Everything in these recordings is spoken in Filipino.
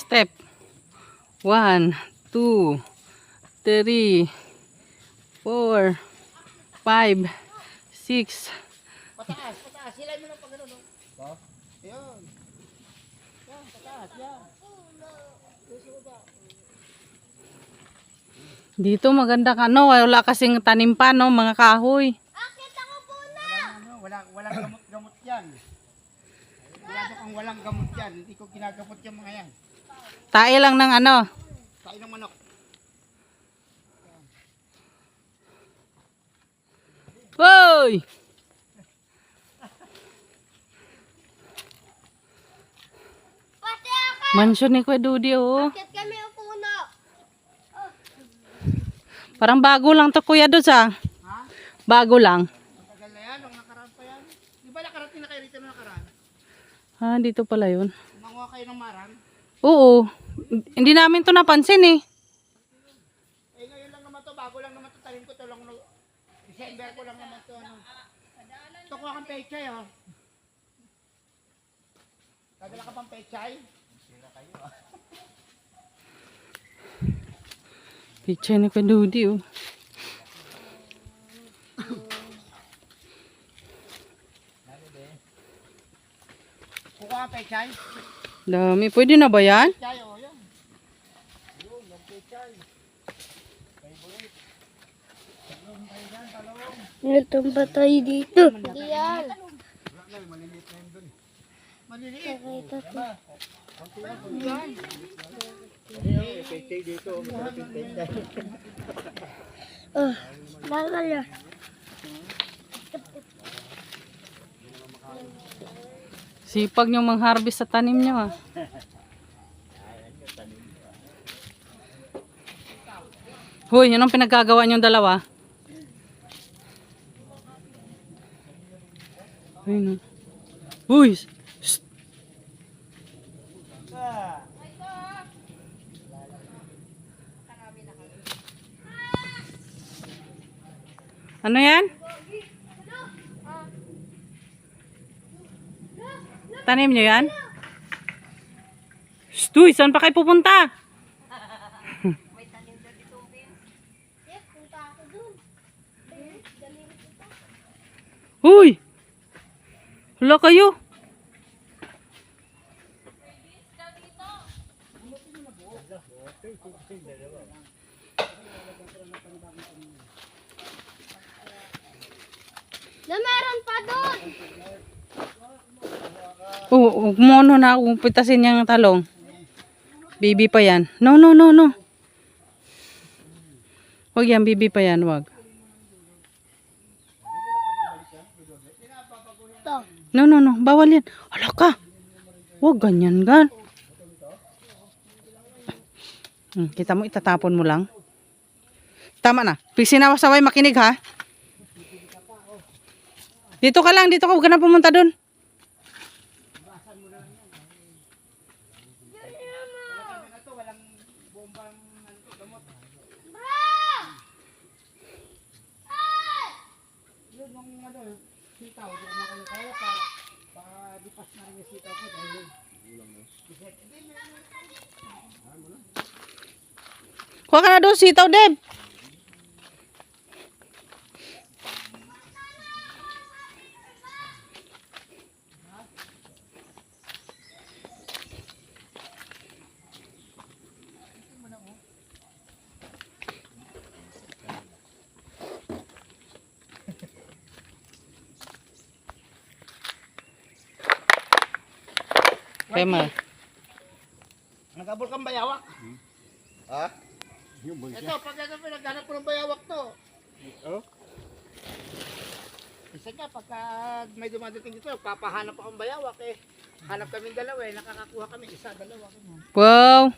step. 1, 2, 3, 4, 5, 6. Pataas, pataas. Hilay mo lang pag ano, no? Ha? Yan. Yan, pataas, yan. Dito maganda ka, no? Wala kasing tanim pa, no? Mga kahoy. Walang gamot-gamot yan. Sigurado kang walang gamot yan. Hindi ko ginagamot yung mga yan. Tae lang ng ano. Tayo ng manok. Hoy! Mansyon ni Kuya Dudi, oh. Bakit kami ang puno? Parang bago lang to, Kuya Dud, ah. Ha? Bago lang. Matagal na yan. Nung nakaraan pa yan. Di ba nakarating na kayo rito nung nakaraan? Ah, dito pala yun. Manguha kayo ng marang. Oo. Hindi namin to napansin, eh. Eh ngayon lang naman to. Bago lang naman to. Talim ko to lang. December ko lang naman to. Ano. Ito kuha kang pechay, oh. Dadala ka pang pechay? Picture ni Kuya Dudi, oh. Kuha kang pechay? Dami. Pwede na ba yan? Pechay, oh. Yan. Yun, yung pechay. Natumba tayo dito. Hindi yan. Maliliit. Nakita ko. Yan. Pechay dito. Oh, bakal yan. Sipag nyo mang-harvest sa tanim nyo, ah. Hoy, yun ang pinagkagawa nyong dalawa. Ayun, oh. Uy! Shh! Ano yan? Tanim nyo yan? Shh! Uy, saan pa kayo pupunta? Punta ako dun. Uy! Wala kayo. Na meron pa dun. Oo, mono na akong pitasin yung talong. Baby pa yan. No, no, no, no. Huwag yan, baby pa yan, wag. Ito. No, no, no. Bawal yan. Hala ka. Huwag ganyan, gan. Kita mo, itatapon mo lang. Tama na. Pag sinawasaway, makinig ha. Dito ka lang, dito ka. Huwag ka na pumunta dun. Yun yung ano, sitaw. Di na kayo kaya pa dipas na rin yung sitaw ko dahil Kuha ka na doon, sitaw, Deb. Kema. nagabol kang bayawak. Ha? Ito, pag ano pinaghanap ko ng bayawak to. Oh? Isa ka, pagka may dumadating dito, papahanap akong bayawak eh. Hanap kami dalawa eh, nakakakuha kami isa, dalawa. Wow.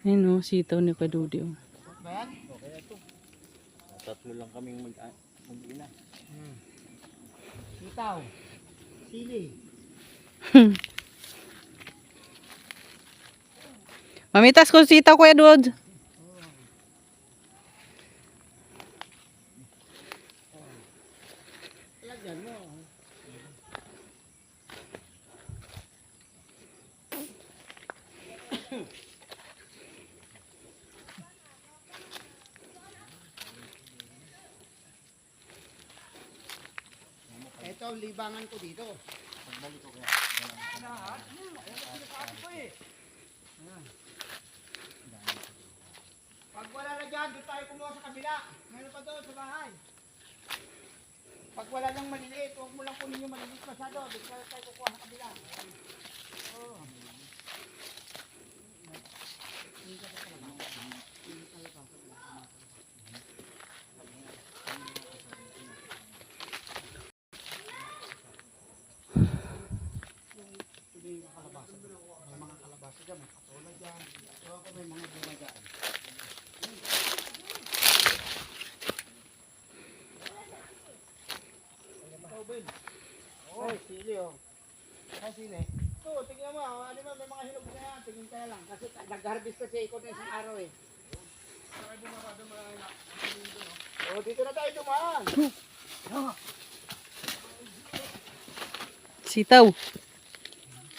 Ayun o, sitaw ni Kuya Dudi. Oh. Ba yan? Tatlo lang kaming mag-ina. Sitaw. Sili. Mamitas ko sitaw, Kuya Dud. Lagyan mo. ang libangan ko dito. Pagbalik ko kaya. Lahat? Ayan ang sinasabi ko eh. Ayan. Pag wala na dyan, doon tayo kumuha sa kabila. Meron pa doon sa bahay. Pag wala nang maliliit, huwag mo lang kunin yung maliliit masyado. Doon tayo kukuha sa kabila. Oh. May mga kalabasa dyan, may patola dyan. So ako may mga bunga dyan. Oh, sili oh. Ay, sili. Ito, tingnan mo. Ano mo, may mga hinog na yan. Tingin ka na lang. Kasi nag-harvest kasi ikaw na isang araw eh. Oh, dito na tayo dumaan. Sitaw.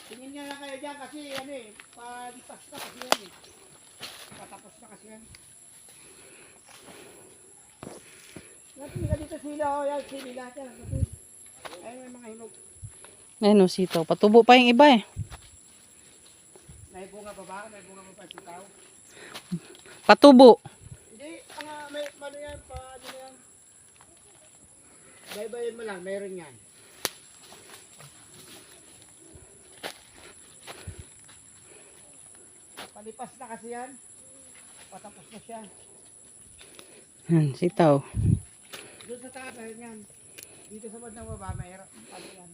Tingin niya lang kayo dyan kasi ano eh, palipas na kasi yan eh. Patapos na kasi yan. Natin ka dito sila oh, yan, sili lahat yan. Kasi, ayun may mga hinog. Ayun o, sitaw. Patubo pa yung iba eh. May bunga pa ba? May bunga pa pa sitaw? Patubo. Hindi, may ano yan, ano yan. Baybayin mo lang, mayroon yan. Palipas na kasi yan. Patapos na siya. Yan, sitaw. Doon sa taas, ayun yan. Dito sa bandang baba, mayroon. Ano yan.